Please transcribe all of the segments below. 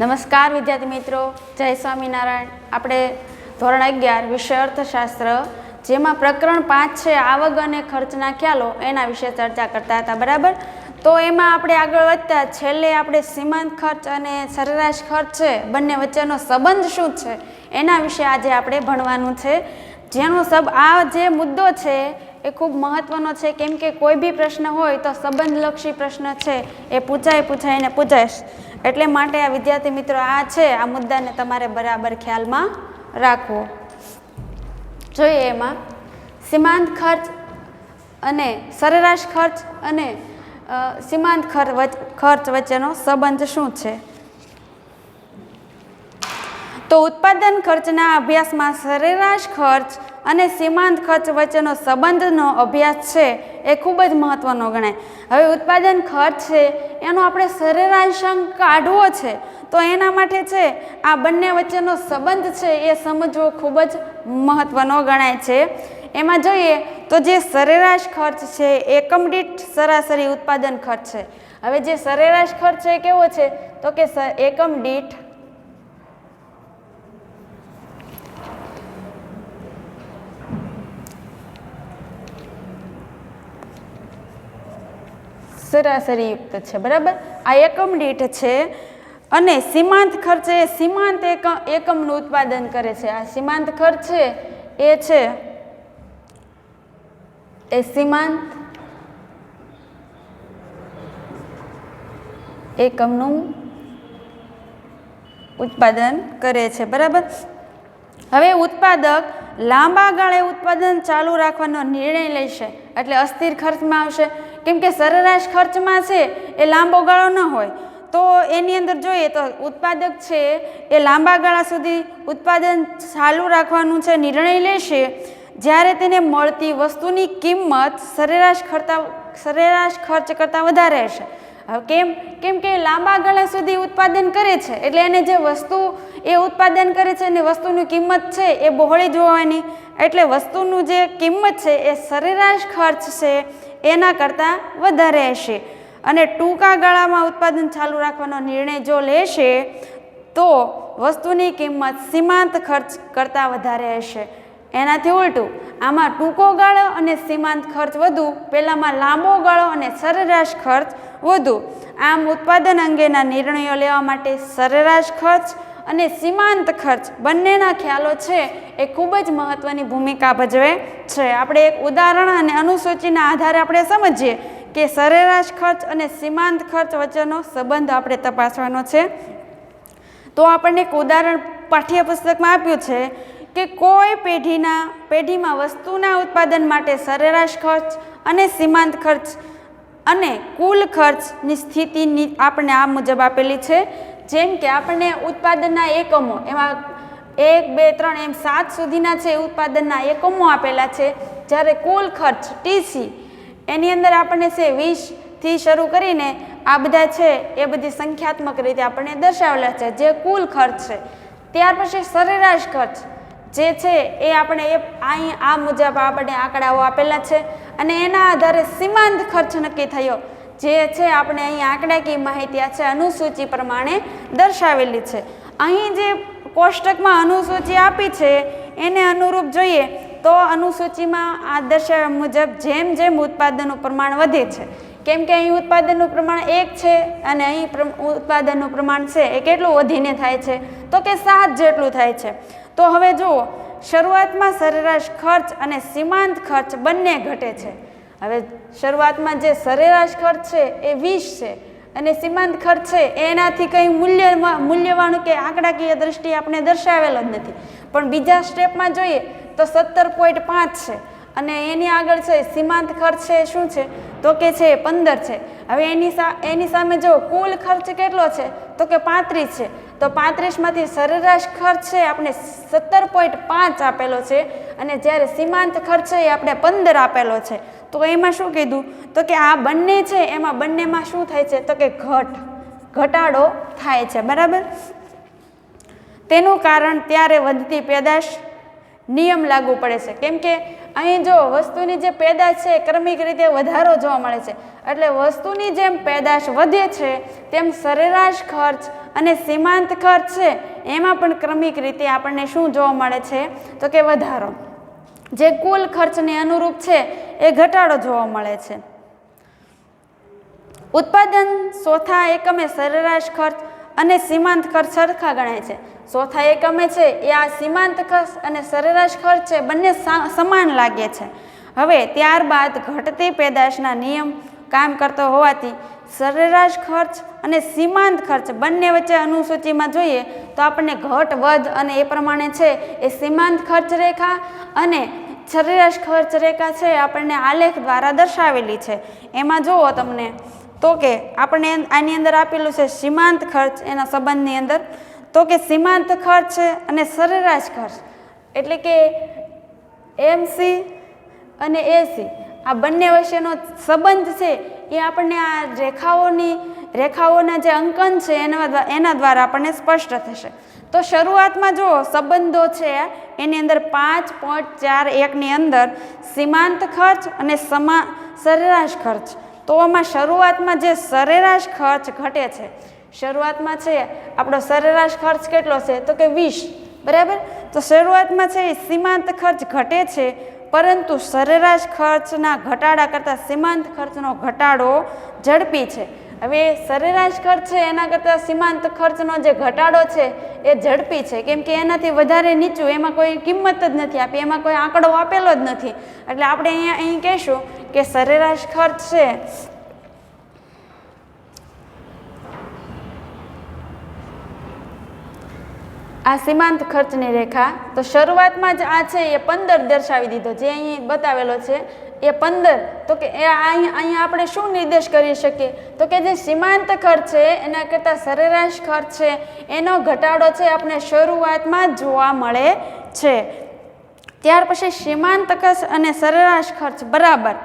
નમસ્કાર વિદ્યાર્થી મિત્રો, જય સ્વામિનારાયણ। આપણે ધોરણ 11 વિષય અર્થશાસ્ત્ર, જેમાં પ્રકરણ 5 છે આવક અને ખર્ચના ખ્યાલો, એના વિશે ચર્ચા કરતા હતા, બરાબર। તો એમાં આપણે આગળ વધતા છેલ્લે આપણે સીમાંત ખર્ચ અને સરેરાશ ખર્ચ છે બંને વચ્ચેનો સંબંધ શું છે એના વિશે આજે આપણે ભણવાનું છે। જેનો આ જે મુદ્દો છે એ ખૂબ મહત્વનો છે, કેમ કે કોઈ બી પ્રશ્ન હોય તો સંબંધલક્ષી પ્રશ્ન છે એ પૂછાય। એટલે માટે આ વિદ્યાર્થી મિત્રો આ છે, આ મુદ્દાને તમારે બરાબર ખ્યાલમાં રાખવો જોઈએ। એમાં સીમાંત ખર્ચ અને સરેરાશ ખર્ચ અને સીમાંત ખર્ચ વચ્ચેનો સંબંધ શું છે? તો ઉત્પાદન ખર્ચના અભ્યાસમાં સરેરાશ ખર્ચ અને સીમાંત ખર્ચ વચ્ચેનો સંબંધનો અભ્યાસ છે એ ખૂબ જ મહત્વનો ગણાય। હવે ઉત્પાદન ખર્ચ છે એનો આપણે સરેરાશ અંક કાઢવો છે, તો એના માટે છે આ બંને વચ્ચેનો સંબંધ છે એ સમજવો ખૂબ જ મહત્વનો ગણાય છે। એમાં જોઈએ તો જે સરેરાશ ખર્ચ છે એકમ દીઠ સરાસરી ઉત્પાદન ખર્ચ છે। હવે જે સરેરાશ ખર્ચ છે કેવો છે? તો કે એકમ દીઠ સરાસરી યુક્ત છે, બરાબર। આ એકમ દીઠ છે અને સીમાંત ખર્ચ એ સીમાંત એકમનું ઉત્પાદન કરે છે। આ સીમાંત ખર્ચ છે એ સીમાંત એકમનું ઉત્પાદન કરે છે, બરાબર। હવે ઉત્પાદક લાંબા ગાળે ઉત્પાદન ચાલુ રાખવાનો નિર્ણય લેશે એટલે અસ્થિર ખર્ચમાં આવશે, કેમ કે સરેરાશ ખર્ચમાં છે એ લાંબો ગાળો ન હોય। તો એની અંદર જોઈએ તો ઉત્પાદક છે એ લાંબા ગાળા સુધી ઉત્પાદન ચાલુ રાખવાનું છે નિર્ણય લેશે જ્યારે તેને મળતી વસ્તુની કિંમત સરેરાશ ખર્ચ કરતાં વધારે હશે। હવે કેમ કે લાંબા ગાળા સુધી ઉત્પાદન કરે છે એટલે એને જે વસ્તુ એ ઉત્પાદન કરે છે અને વસ્તુની કિંમત છે એ બહોળી જોવાની, એટલે વસ્તુનું જે કિંમત છે એ સરેરાશ ખર્ચ છે એના કરતાં વધારે હશે। અને ટૂંકા ગાળામાં ઉત્પાદન ચાલુ રાખવાનો નિર્ણય જો લેશે તો વસ્તુની કિંમત સીમાંત ખર્ચ કરતાં વધારે હશે। એનાથી ઉલટું, આમાં ટૂંકો ગાળો અને સીમાંત ખર્ચ વધુ, પહેલામાં લાંબો ગાળો અને સરેરાશ ખર્ચ વધુ। આમ ઉત્પાદન અંગેના નિર્ણયો લેવા માટે સરેરાશ ખર્ચ અને સીમાંત ખર્ચ બંનેના ખ્યાલો છે એ ખૂબ જ મહત્વની ભૂમિકા ભજવે છે। આપણે એક ઉદાહરણ અને અનુસૂચિના આધારે આપણે સમજીએ કે સરેરાશ ખર્ચ અને સીમાંત ખર્ચ વચ્ચેનો સંબંધ આપણે તપાસવાનો છે। તો આપણને એક ઉદાહરણ પાઠ્યપુસ્તકમાં આપ્યું છે કે કોઈ પેઢીમાં વસ્તુના ઉત્પાદન માટે સરેરાશ ખર્ચ અને સીમાંત ખર્ચ અને કુલ ખર્ચની સ્થિતિ આપણને આ મુજબ આપેલી છે। જેમ કે આપણને ઉત્પાદનના એકમો, એમાં 1, 2, 3 એમ 7 સુધીના છે ઉત્પાદનના એકમો આપેલા છે, જ્યારે કુલ ખર્ચ TC એની અંદર આપણને છે 20થી શરૂ કરીને આ બધા છે એ બધી સંખ્યાત્મક રીતે આપણને દર્શાવેલા છે જે કુલ ખર્ચ છે। ત્યાર પછી સરેરાશ ખર્ચ જે છે એ આપણે અહીં આ મુજબ આપણે આંકડાઓ આપેલા છે અને એના આધારે સીમાંત ખર્ચ નક્કી થયો, જે છે આપણે અહીં આંકડાકીય માહિતી છે અનુસૂચિ પ્રમાણે દર્શાવેલી છે। અહીં જે કોષ્ટકમાં અનુસૂચિ આપી છે એને અનુરૂપ જોઈએ તો અનુસૂચિમાં આ દર્શાવ્યા મુજબ જેમ જેમ ઉત્પાદનનું પ્રમાણ વધે છે, કેમ કે અહીં ઉત્પાદનનું પ્રમાણ 1 છે અને અહીં ઉત્પાદનનું પ્રમાણ છે એ કેટલું વધીને થાય છે? તો કે 7 જેટલું થાય છે। તો હવે જુઓ, શરૂઆતમાં સરેરાશ ખર્ચ અને સીમાંત ખર્ચ બંને ઘટે છે। હવે શરૂઆતમાં જે સરેરાશ ખર્ચ છે એ 20 છે અને સીમાંત ખર્ચ છે એનાથી કંઈ મૂલ્યવાળું કે આંકડાકીય દ્રષ્ટિએ આપણે દર્શાવેલો જ નથી, પણ બીજા સ્ટેપમાં જોઈએ તો 17.5 છે અને એની આગળ છે સીમાંત ખર્ચ છે શું છે? તો કે છે 15 છે। હવે એની સામે જો કુલ ખર્ચ કેટલો છે? તો કે 35 છે। તો 35માંથી સરેરાશ ખર્ચ છે આપણે 17.5 આપેલો છે અને જ્યારે સીમાંત ખર્ચ છે એ આપણે 15 આપેલો છે। તો એમાં શું કીધું? તો કે આ બંને છે એમાં બંનેમાં શું થાય છે? તો કે ઘટાડો થાય છે, બરાબર। તેનું કારણ ત્યારે વધતી પેદાશ, નિયમ લાગુ પડે છે, કેમ કે અહીં જો વસ્તુની જે પેદાશ છે ક્રમિક રીતે વધારો જોવા મળે છે, એટલે વસ્તુની જેમ પેદાશ વધે છે તેમ સરેરાશ ખર્ચ અને સીમાંત ખર્ચ છે એમાં પણ ક્રમિક રીતે આપણને શું જોવા મળે છે તો કે વધારો, જે કુલ ખર્ચને અનુરૂપ છે એ ઘટાડો જોવા મળે છે. ઉત્પાદન ચોથા એકમે સરેરાશ ખર્ચ અને સીમાંત ખર્ચ સરખા ગણાય છે. ચોથા એકમે છે એ આ સીમાંત ખર્ચ અને સરેરાશ ખર્ચ છે બંને સમાન લાગે છે. હવે ત્યારબાદ ઘટતી પેદાશના નિયમ કામ કરતો હોવાથી સરેરાશ ખર્ચ અને સીમાંત ખર્ચ બંને વચ્ચે અનુસૂચિમાં જોઈએ તો આપણને ઘટ વધ અને એ પ્રમાણે છે એ સીમાંત ખર્ચ રેખા અને સરેરાશ ખર્ચ રેખા છે આપણને આલેખ દ્વારા દર્શાવેલી છે. એમાં જુઓ તમને તો કે આપણે આની અંદર આપેલું છે સીમાંત ખર્ચ, એના સંબંધની અંદર તો કે સીમાંત ખર્ચ અને સરેરાશ ખર્ચ એટલે કે MC અને AC આ બંને વચ્ચેનો સંબંધ છે એ આપણને આ રેખાઓના જે અંકન છે એના દ્વારા આપણને સ્પષ્ટ થશે. તો શરૂઆતમાં જો સંબંધો છે એની અંદર 5.41 અંદર સીમાંત ખર્ચ અને સરેરાશ ખર્ચ, તો આમાં શરૂઆતમાં જે સરેરાશ ખર્ચ ઘટે છે, શરૂઆતમાં છે આપણો સરેરાશ ખર્ચ કેટલો છે તો કે 20, બરાબર. તો શરૂઆતમાં છે એ સીમાંત ખર્ચ ઘટે છે, પરંતુ સરેરાશ ખર્ચના ઘટાડા કરતાં સીમાંત ખર્ચનો ઘટાડો ઝડપી છે. હવે સરેરાશ ખર્ચ છે એના કરતાં સીમાંત ખર્ચનો જે ઘટાડો છે એ ઝડપી છે, કેમ કે એનાથી વધારે નીચું એમાં કોઈ કિંમત જ નથી આપી, એમાં કોઈ આંકડો આપેલો જ નથી. એટલે આપણે અહીં કહીશું કે સરેરાશ ખર્ચ છે આ સીમાંત ખર્ચની રેખા, તો શરૂઆતમાં જ આ છે એ 15 દર્શાવી દીધો, જે અહીં બતાવેલો છે એ 15. તો કે અહીં આપણે શું નિર્દેશ કરી શકીએ તો કે જે સીમાંત ખર્ચ છે એના કરતાં સરેરાશ ખર્ચ છે એનો ઘટાડો છે આપણે શરૂઆતમાં જોવા મળે છે. ત્યાર પછી સીમાંત ખર્ચ અને સરેરાશ ખર્ચ બરાબર,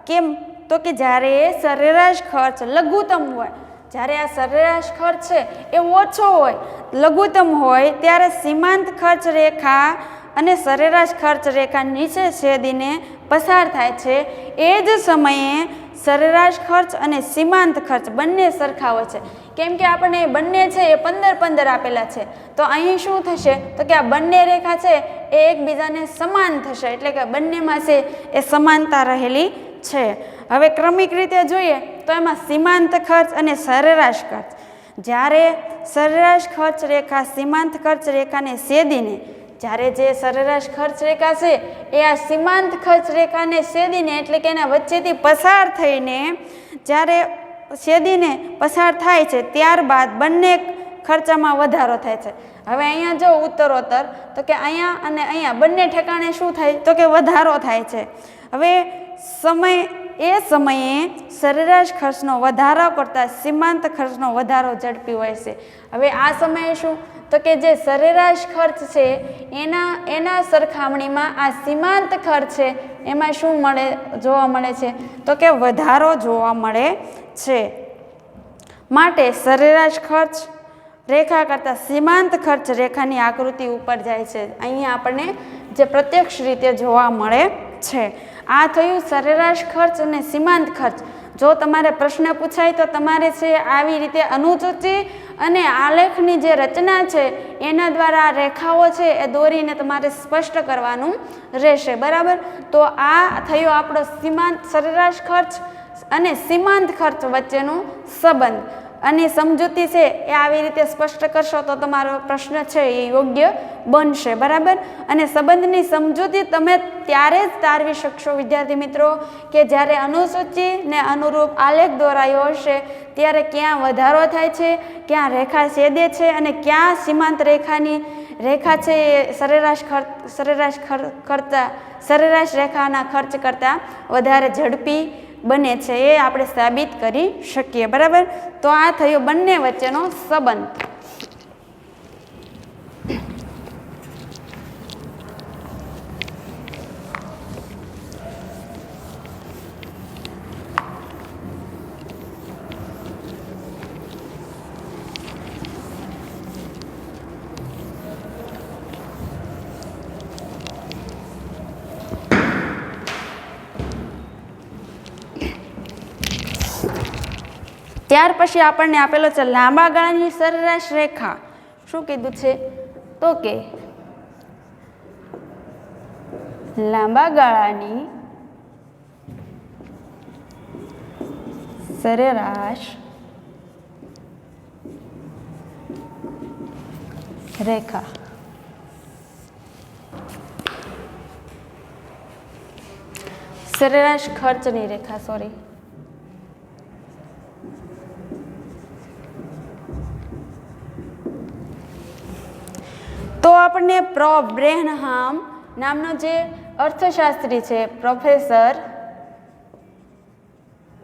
કેમ તો કે જ્યારે સરેરાશ ખર્ચ લઘુત્તમ હોય, જ્યારે આ સરેરાશ ખર્ચ છે એ ઓછો હોય, લઘુત્તમ હોય, ત્યારે સીમાંત ખર્ચ રેખા અને સરેરાશ ખર્ચ રેખા નીચે છેદીને પસાર થાય છે. એ જ સમયે સરેરાશ ખર્ચ અને સીમાંત ખર્ચ બંને સરખા હોય છે, કેમ કે આપણે બંને છે એ 15 આપેલા છે. તો અહીં શું થશે તો કે આ બંને રેખા છે એ એકબીજાને સમાન થશે, એટલે કે બંનેમાં છે એ સમાનતા રહેલી છે. હવે ક્રમિક રીતે જોઈએ તો એમાં સીમાંત ખર્ચ અને સરેરાશ ખર્ચ, જ્યારે સરેરાશ ખર્ચ રેખા સીમાંત ખર્ચ રેખાને છેદીને, જ્યારે જે સરેરાશ ખર્ચ રેખા છે એ આ સીમાંત ખર્ચ રેખાને છેદીને એટલે કે એના વચ્ચેથી પસાર થઈને જ્યારે છેદીને પસાર થાય છે ત્યારબાદ બંને ખર્ચામાં વધારો થાય છે. હવે અહીંયા જો ઉત્તરોત્તર તો કે અહીંયા અને અહીંયા બંને ઠેકાણે શું થાય તો કે વધારો થાય છે. હવે સમયે સરેરાશ ખર્ચનો વધારો કરતાં સીમાંત ખર્ચનો વધારો ઝડપી હોય છે. હવે આ સમયે શું તો કે જે સરેરાશ ખર્ચ છે એના સરખામણીમાં આ સીમાંત ખર્ચ છે એમાં શું જોવા મળે છે તો કે વધારો જોવા મળે છે. માટે સરેરાશ ખર્ચ રેખા કરતાં સીમાંત ખર્ચ રેખાની આકૃતિ ઉપર જાય છે. અહીંયા આપણને જે પ્રત્યક્ષ રીતે જોવા મળે છે. આ થયું સરેરાશ ખર્ચ અને સીમાંત ખર્ચ. જો તમારે પ્રશ્ન પૂછાય તો તમારે છે આવી રીતે અનુસૂચિ અને આલેખની જે રચના છે એના દ્વારા રેખાઓ છે એ દોરીને તમારે સ્પષ્ટ કરવાનું રહેશે, બરાબર. તો આ થયો આપણો સરેરાશ ખર્ચ અને સીમાંત ખર્ચ વચ્ચેનો સંબંધ. અને સમજૂતી છે એ આવી રીતે સ્પષ્ટ કરશો તો તમારો પ્રશ્ન છે એ યોગ્ય બનશે, બરાબર. અને સંબંધની સમજૂતી તમે ત્યારે જ તારવી શકશો વિદ્યાર્થી મિત્રો કે જ્યારે અનુસૂચિને અનુરૂપ આલેખ દોરાયો હશે ત્યારે ક્યાં વધારો થાય છે, ક્યાં રેખા છેદે છે અને ક્યાં સીમાંત રેખા છે એ સરેરાશ રેખાના ખર્ચ કરતાં વધારે ઝડપી બને છે, એ આપણે સાબિત કરી શકીએ, બરાબર. તો આ થયો બંને વચ્ચેનો સંબંધ. ત્યાર પછી આપણને આપેલો છે લાંબા ગાળાની સરેરાશ રેખા. શું કીધું છે? તો કે લાંબા ગાળાની સરેરાશ રેખા. સરેરાશ ખર્ચની રેખા, સોરી. તો આપણને બ્રેનહામ નામનો જે અર્થશાસ્ત્રી છે, પ્રોફેસર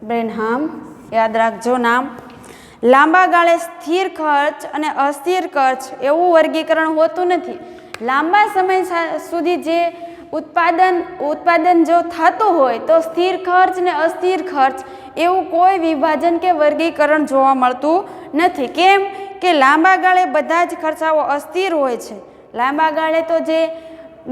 બ્રેનહામ, યાદ રાખજો નામ, લાંબા ગાળે સ્થિર ખર્ચ અને અસ્થિર ખર્ચ એવું વર્ગીકરણ હોતું નથી. લાંબા સમય સુધી જે ઉત્પાદન જો થતું હોય તો સ્થિર ખર્ચ ને અસ્થિર ખર્ચ એવું કોઈ વિભાજન કે વર્ગીકરણ જોવા મળતું નથી. કેમ કે લાંબા ગાળે બધા જ ખર્ચાઓ અસ્થિર હોય છે. લાંબા ગાળે તો જે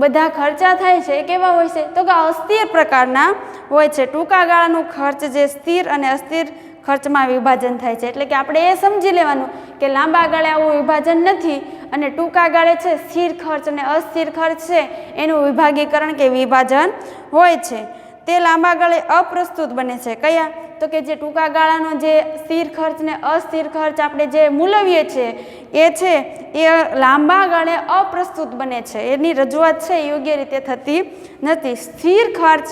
બધા ખર્ચા થાય છે એ કેવા હોય છે? તો કે અસ્થિર પ્રકારના હોય છે. ટૂંકા ગાળાનું ખર્ચ જે સ્થિર અને અસ્થિર ખર્ચમાં વિભાજન થાય છે. એટલે કે આપણે એ સમજી લેવાનું કે લાંબા ગાળે આવું વિભાજન નથી અને ટૂંકા ગાળે છે સ્થિર ખર્ચ અને અસ્થિર ખર્ચ છે એનું વિભાગીકરણ કે વિભાજન હોય છે. તે લાંબા ગાળે અપ્રસ્તુત બને છે. કયા? તો કે જે ટૂંકા ગાળાનો જે સ્થિર ખર્ચ ને અસ્થિર ખર્ચ આપણે જે મૂલવીએ છીએ એ લાંબા ગાળે અપ્રસ્તુત બને છે. એની રજૂઆત છે યોગ્ય રીતે થતી નથી. સ્થિર ખર્ચ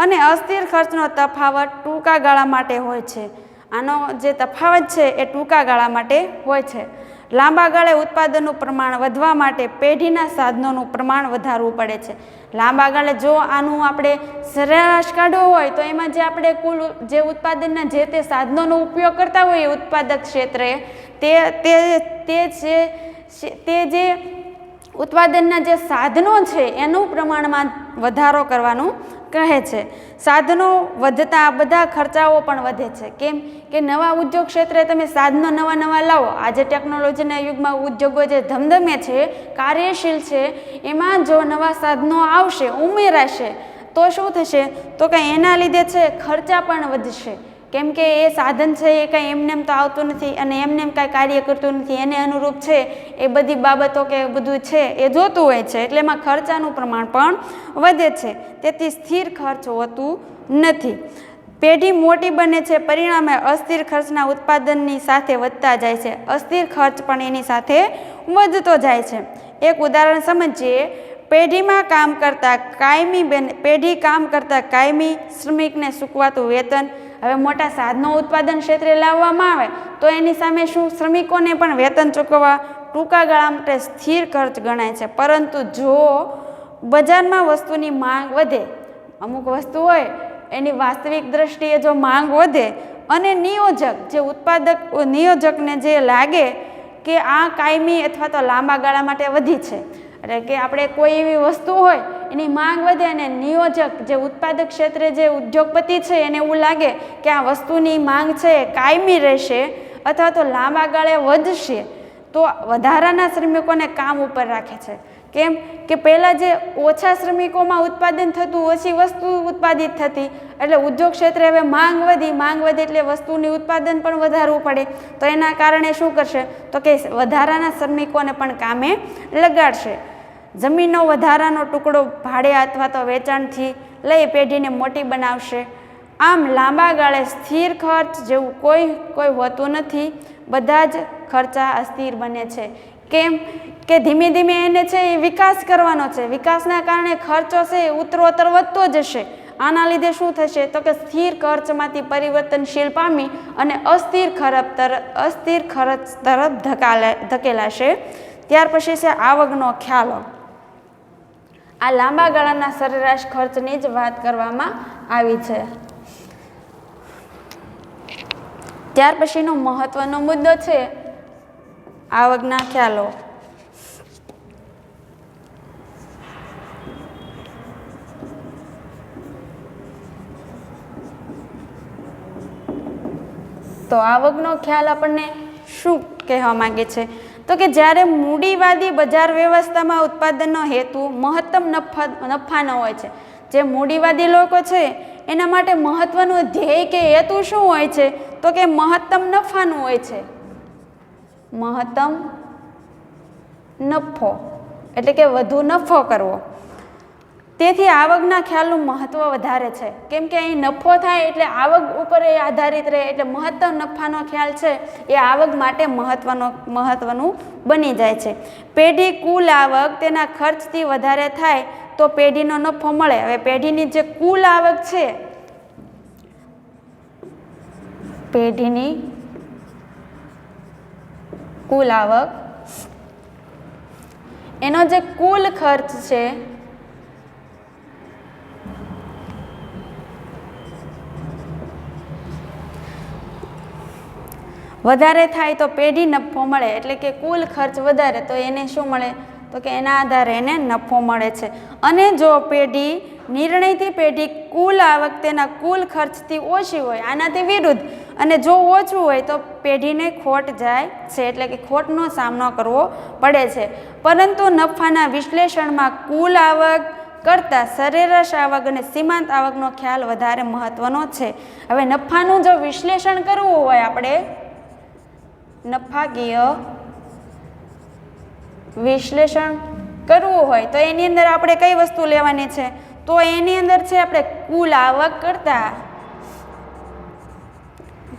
અને અસ્થિર ખર્ચનો તફાવત ટૂંકા ગાળા માટે હોય છે. આનો જે તફાવત છે એ ટૂંકા ગાળા માટે હોય છે. લાંબા ગાળે ઉત્પાદનનું પ્રમાણ વધવા માટે પેઢીના સાધનોનું પ્રમાણ વધારવું પડે છે. લાંબા ગાળે જો આનું આપણે સરેરાશ કાઢવો હોય તો એમાં જે આપણે કુલ જે ઉત્પાદનના જે તે સાધનોનો ઉપયોગ કરતા હોઈએ ઉત્પાદક ક્ષેત્રે તે જે ઉત્પાદનના જે સાધનો છે એનું પ્રમાણમાં વધારો કરવાનું કહે છે. સાધનો વધતા બધા ખર્ચાઓ પણ વધે છે. કેમ કે નવા ઉદ્યોગ ક્ષેત્રે તમે સાધનો નવા લાવો. આજે ટેકનોલોજીના યુગમાં ઉદ્યોગો જે ધમધમે છે, કાર્યશીલ છે, એમાં જો નવા સાધનો આવશે, ઉમેરાશે તો શું થશે? તો કે એના લીધે છે ખર્ચા પણ વધશે. કેમ કે એ સાધન છે એ કાંઈ એમનેમ તો આવતું નથી અને એમનેમ કાંઈ કાર્ય કરતું નથી. એને અનુરૂપ છે એ બધી બાબતો કે બધું છે એ જોતું હોય છે. એટલે એમાં ખર્ચાનું પ્રમાણ પણ વધે છે. તેથી સ્થિર ખર્ચ હોતું નથી. પેઢી મોટી બને છે, પરિણામે અસ્થિર ખર્ચના ઉત્પાદનની સાથે વધતા જાય છે. અસ્થિર ખર્ચ પણ એની સાથે વધતો જાય છે. એક ઉદાહરણ સમજીએ. પેઢી કામ કરતા કાયમી શ્રમિકને ચૂકવાતું વેતન. હવે મોટા સાધનો ઉત્પાદન ક્ષેત્રે લાવવામાં આવે તો એની સામે શું શ્રમિકોને પણ વેતન ચૂકવવા ટૂંકા ગાળા માટે સ્થિર ખર્ચ ગણાય છે. પરંતુ જો બજારમાં વસ્તુની માંગ વધે, અમુક વસ્તુ હોય એની વાસ્તવિક દ્રષ્ટિએ જો માંગ વધે અને નિયોજકને જે લાગે કે આ કાયમી અથવા તો લાંબા ગાળા માટે વધી છે, એટલે કે આપણે કોઈ એવી વસ્તુ હોય એની માંગ વધે અને નિયોજક જે ઉત્પાદક ક્ષેત્રે જે ઉદ્યોગપતિ છે એને એવું લાગે કે આ વસ્તુની માંગ છે કાયમી રહેશે અથવા તો લાંબા ગાળે વધશે, તો વધારાના શ્રમિકોને કામ ઉપર રાખે છે. કેમ કે પહેલાં જે ઓછા શ્રમિકોમાં ઉત્પાદન થતું, ઓછી વસ્તુ ઉત્પાદિત થતી, એટલે ઉદ્યોગ ક્ષેત્રે હવે માંગ વધી એટલે વસ્તુની ઉત્પાદન પણ વધારવું પડે. તો એના કારણે શું કરશે? તો કે વધારાના શ્રમિકોને પણ કામે લગાડશે. જમીનનો વધારાનો ટુકડો ભાડે અથવા તો વેચાણથી લઈ પેઢીને મોટી બનાવશે. આમ લાંબા ગાળે સ્થિર ખર્ચ જેવું કોઈ હોતું નથી. બધા જ ખર્ચા અસ્થિર બને છે. કેમ કે ધીમે ધીમે એને છે એ વિકાસ કરવાનો છે. વિકાસના કારણે ખર્ચો છે એ ઉત્તરોત્તર વધતો જશે. આના લીધે શું થશે? તો કે સ્થિર ખર્ચમાંથી પરિવર્તનશીલ પામી અને અસ્થિર ખર્ચ તરફ ધકેલાશે. ત્યાર પછી છે આવકનો ખ્યાલ. આ લાંબા ગાળાના સરેરાશ ખર્ચની જ વાત કરવામાં આવી છે. ત્યાર પછીનો મહત્વનો મુદ્દો છે આવકના ખ્યાલો. તો આવકનો ખ્યાલ આપણને શું કહેવા માંગે છે? તો કે જ્યારે મૂડીવાદી બજાર વ્યવસ્થામાં ઉત્પાદનનો હેતુ મહત્તમ નફાનો હોય છે. જે મૂડીવાદી લોકો છે એના માટે મહત્વનું ધ્યેય કે હેતુ શું હોય છે? તો કે મહત્તમ નફાનું હોય છે, મહત્તમ નફો એટલે કે વધુ નફો કરવો. તેથી આવકના ખ્યાલનું મહત્ત્વ વધારે છે, કેમ કે અહીં નફો થાય એટલે આવક ઉપર એ આધારિત રહે, એટલે મહત્તમ નફાનો ખ્યાલ છે એ આવક માટે મહત્વનું બની જાય છે. પેઢી કુલ આવક તેના ખર્ચથી વધારે થાય તો પેઢીનો નફો મળે. હવે પેઢીની જે કુલ આવક છે, પેઢીની કુલ આવક, એનો જે કુલ ખર્ચ છે વધારે થાય તો પેઢી નફો મળે, એટલે કે કુલ ખર્ચ વધારે તો એને શું મળે, તો કે એના આધારે એને નફો મળે છે. અને જો પેઢી નિર્ણયથી પેઢી કુલ આવક તેના કુલ ખર્ચથી ઓછી હોય, આનાથી વિરુદ્ધ, અને જો ઓછું હોય તો પેઢીને ખોટ જાય છે, એટલે કે ખોટનો સામનો કરવો પડે છે. પરંતુ નફાના વિશ્લેષણમાં કુલ આવક કરતાં સરેરાશ આવક અને સીમાંત આવકનો ખ્યાલ વધારે મહત્વનો છે. હવે નફાનું જો વિશ્લેષણ કરવું હોય, આપણે નફાકીય વિશ્લેષણ કરવું હોય તો એની અંદર આપણે કઈ વસ્તુ લેવાની છે, તો એની અંદર છે આપણે કુલ આવક કરતા,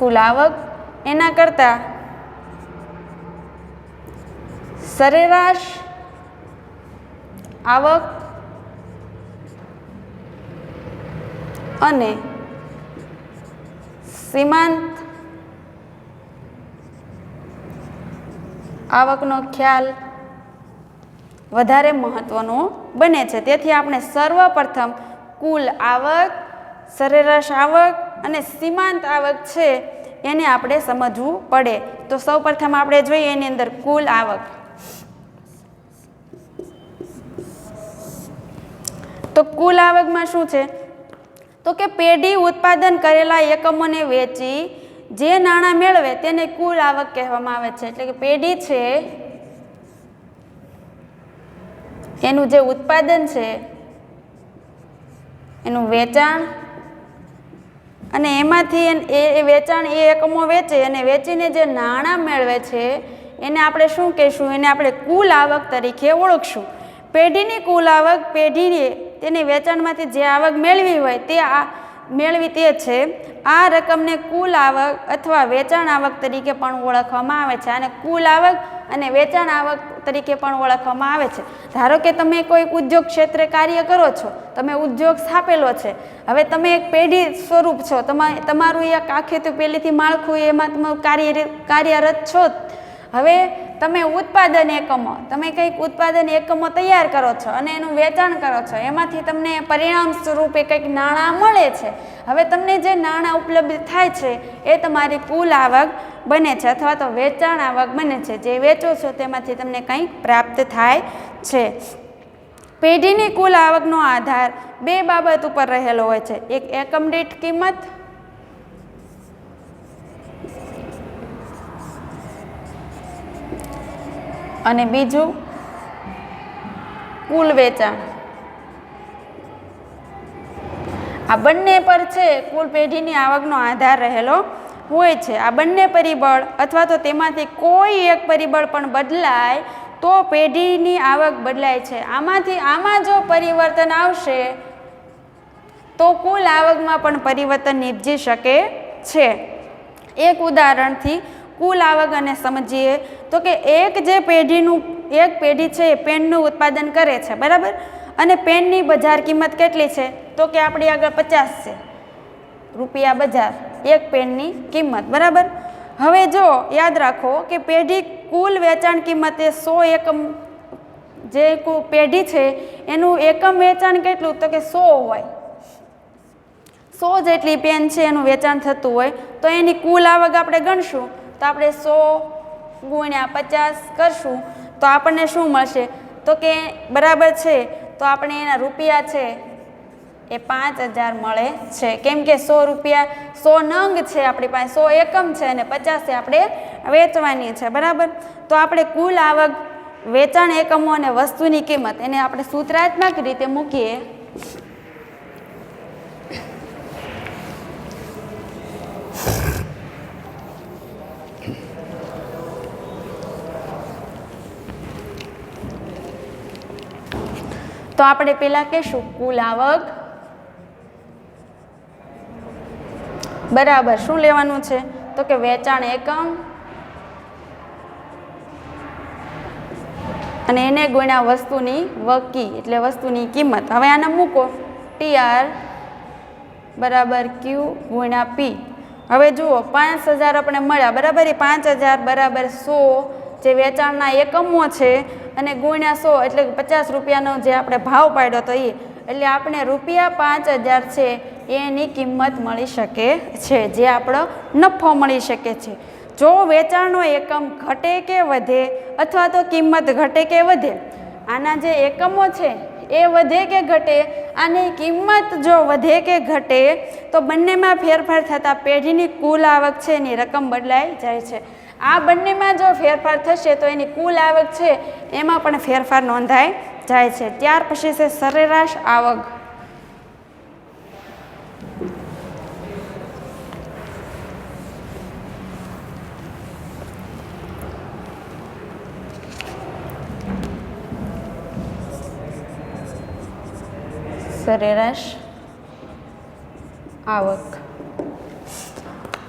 કુલ આવક એના કરતા સરેરાશ આવક અને સીમાંત આવકનો ખ્યાલ વધારે મહત્વનો બને છે. તેથી આપણે સર્વપ્રથમ કુલ આવક, સરેરાશ આવક અને સીમાંત આવક છે એને આપણે સમજવું પડે. તો સૌપ્રથમ આપણે જોઈએ એની અંદર કુલ આવક. તો કુલ આવકમાં શું છે, તો કે પેઢી ઉત્પાદન કરેલા એકમોને વેચી જે નાણાં મેળવે તેને કુલ આવક કહેવામાં આવે છે. એટલે કે પેઢી છે એનું જે ઉત્પાદન છે એનું વેચાણ, અને એમાંથી એ વેચાણ એ એકમો વેચે અને વેચીને જે નાણાં મેળવે છે એને આપણે શું કહીશું, એને આપણે કુલ આવક તરીકે ઓળખશું. પેઢીની કુલ આવક, પેઢીએ તેની વેચાણમાંથી જે આવક મેળવી હોય તે તે છે. આ રકમને કુલ આવક અથવા વેચાણ આવક તરીકે પણ ઓળખવામાં આવે છે. અને કુલ આવક અને વેચાણ આવક તરીકે પણ ઓળખવામાં આવે છે. ધારો કે તમે કોઈ ઉદ્યોગ ક્ષેત્રે કાર્ય કરો છો, તમે ઉદ્યોગ સ્થાપેલો છે, હવે તમે એક પેઢી સ્વરૂપ છો, તમારું એક આખે તો પહેલેથી માળખું એમાં તમારું કાર્યરત છો. હવે તમે ઉત્પાદન એકમો, તમે કંઈક ઉત્પાદન એકમો તૈયાર કરો છો અને એનું વેચાણ કરો છો, એમાંથી તમને પરિણામ સ્વરૂપે કંઈક નાણાં મળે છે. હવે તમને જે નાણાં ઉપલબ્ધ થાય છે એ તમારી કુલ આવક બને છે, અથવા તો વેચાણ આવક બને છે. જે વેચો છો તેમાંથી તમને કંઈક પ્રાપ્ત થાય છે. પેઢીની કુલ આવકનો આધાર બે બાબત ઉપર રહેલો હોય છે. એક એકમ દીઠ કિંમત અને બીજું કુલ વેચાણ. આ બંને પર છે કુલ પેઢીની આવકનો આધાર રહેલો હોય છે. આ બંને પરિબળ અથવા તો તેમાંથી કોઈ એક પરિબળ પણ બદલાય તો પેઢીની આવક બદલાય છે. આમાં જો પરિવર્તન આવશે તો કુલ આવકમાં પણ પરિવર્તન નિપજી શકે છે. એક ઉદાહરણથી કુલ આવક અને સમજીએ તો કે એક પેઢી છે એ પેનનું ઉત્પાદન કરે છે, બરાબર, અને પેનની બજાર કિંમત કેટલી છે, તો કે આપણી આગળ 50 છે રૂપિયા બજાર એક પેનની કિંમત, બરાબર. હવે જો યાદ રાખો કે પેઢી કુલ વેચાણ કિંમતે 100 એકમ, જે પેઢી છે એનું એકમ વેચાણ કેટલું, તો કે 100 હોય, 100 જેટલી પેન છે એનું વેચાણ થતું હોય તો એની કુલ આવક આપણે ગણશું તો આપણે 100 ગુણ્યા 50 કરશું તો આપણને શું મળશે, તો કે બરાબર છે, તો આપણે એના રૂપિયા છે એ 5000 મળે છે. કેમ કે 100 રૂપિયા 100 નંગ છે આપણી પાસે, 100 એકમ છે અને 50 આપણે વેચવાની છે, બરાબર. તો આપણે કુલ આવક, વેચાણ એકમો અને વસ્તુની કિંમત એને આપણે સૂત્રાત્મક રીતે મૂકીએ તો આપણે પહેલા કહેશું કુલ આવક બરાબર શું લેવાનું છે તો કે વેચાણ એકમ અને એને ગુણ્યા વસ્તુની વકી એટલે વસ્તુની કિંમત. હવે આને મૂકો TR બરાબર Q ગુણ્યા P. હવે જુઓ 5000 આપણે મળ્યા બરાબર. એ 5000 બરાબર 100 જે વેચાણના એકમો છે અને ગુણ્યા 100 એટલે 50 રૂપિયાનો જે આપણે ભાવ પાડ્યો તો એ એટલે આપણે રૂપિયા 5000 છે એની કિંમત મળી શકે છે, જે આપણો નફો મળી શકે છે. જો વેચાણનો એકમ ઘટે કે વધે અથવા તો કિંમત ઘટે કે વધે, આના જે એકમો છે એ વધે કે ઘટે, આની કિંમત જો વધે કે ઘટે તો બંનેમાં ફેરફાર થતાં પેઢીની કુલ આવક છે એની રકમ બદલાઈ જાય છે. આ બંનેમાં જો ફેરફાર થશે તો એની કુલ આવક છે એમાં પણ ફેરફાર નોંધાઈ જાય છે. ત્યાર પછી છે સરેરાશ આવક. સરેરાશ આવક.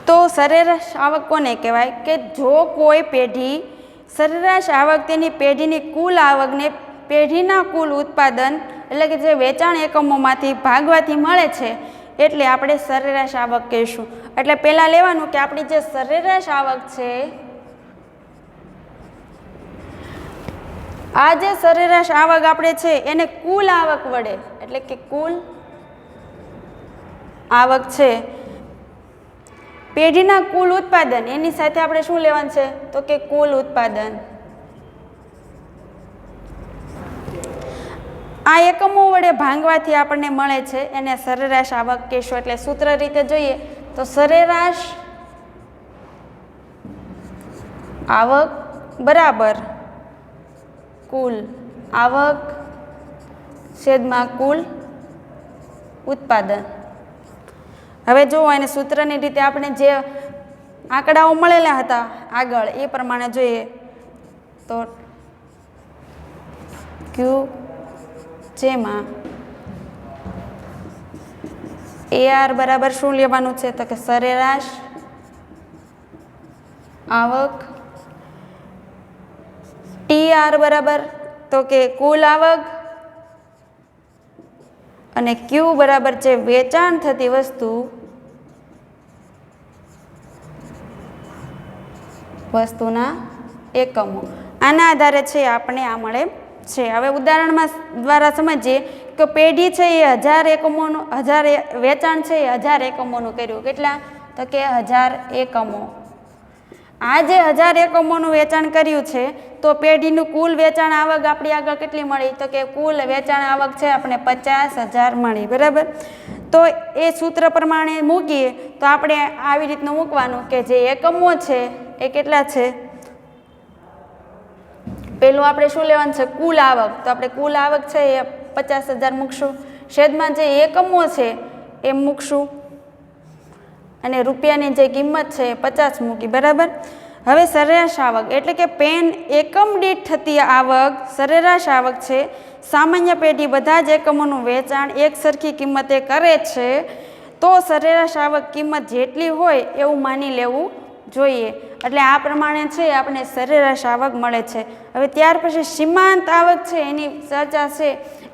તો સરેરાશ આવક કોને કહેવાય કે જો કોઈ પેઢી સરેરાશ આવક તેની પેઢીની કુલ આવકને પેઢીના કુલ ઉત્પાદન એટલે કે જે વેચાણ એકમોમાંથી ભાગવાથી મળે છે એટલે આપણે સરેરાશ આવક કહીશું. એટલે પહેલાં લેવાનું કે આપણી જે સરેરાશ આવક છે આ જે સરેરાશ આવક આપણે છે એને કુલ આવક વડે એટલે કે કુલ આવક છે પેઢીના કુલ ઉત્પાદન એની સાથે આપણે શું લેવાનું છે તો કે કુલ ઉત્પાદન. આ એકમો વડે ભાંગવાથી આપણને મળે છે એને સરેરાશ આવક કહેશું. એટલે સૂત્ર રીતે જોઈએ તો સરેરાશ આવક બરાબર કુલ આવક છેદમાં કુલ ઉત્પાદન. હવે જુઓ એને સૂત્રની રીતે આપણે જે આંકડાઓ મળેલા હતા આગળ એ પ્રમાણે જોઈએ તો Q જેમાં AR બરાબર શું લેવાનું છે તો કે સરેરાશ આવક, TR બરાબર તો કે કુલ આવક અને Q બરાબર છે વેચાણ થતી વસ્તુના એકમો. આના આધારે છે આપણે આ મળે છે. હવે ઉદાહરણમાં દ્વારા સમજીએ કે પેઢી છે એ 1000 એકમોનું વેચાણ છે એ 1000 એકમોનું કર્યું. કેટલા તો કે 1000 એકમો. આ જે 1000 એકમોનું વેચાણ કર્યું છે તો પેઢીનું કુલ વેચાણ આવક આપણી આગળ કેટલી મળી તો કે કુલ વેચાણ આવક છે આપણે 50000 મળી બરાબર. તો એ સૂત્ર પ્રમાણે મૂકીએ તો આપણે આવી રીતનું મૂકવાનું કે જે એકમો છે એ કેટલા છે પેલું આપણે શું લેવાનું છે કુલ આવક. તો આપણે કુલ આવક છે એ 50000 મૂકશું, છેદમાં જે એકમો છે એ મૂકશું અને રૂપિયાની જે કિંમત છે એ 50 મૂકી બરાબર. હવે સરેરાશ આવક એટલે કે પેન એકમ દીઠ થતી આવક સરેરાશ આવક છે. સામાન્ય પેઢી બધા જ એકમોનું વેચાણ એક સરખી કિંમતે કરે છે તો સરેરાશ આવક કિંમત જેટલી હોય એવું માની લેવું જોઈએ. એટલે આ પ્રમાણે છે આપણે સરેરાશ આવક મળે છે. હવે ત્યાર પછી સીમાંત આવક છે એની ચર્ચા છે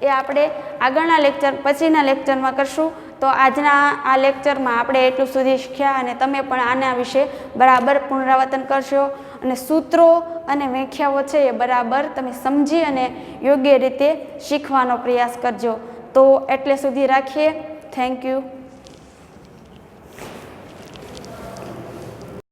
એ આપણે આગળના પછીના લેક્ચરમાં કરશું. તો આજના આ લેક્ચરમાં આપણે એટલું સુધી શીખ્યા અને તમે પણ આના વિશે બરાબર પુનરાવર્તન કરશો અને સૂત્રો અને વ્યાખ્યાઓ છે એ બરાબર તમે સમજી અને યોગ્ય રીતે શીખવાનો પ્રયાસ કરજો. તો એટલે સુધી રાખીએ. Thank you.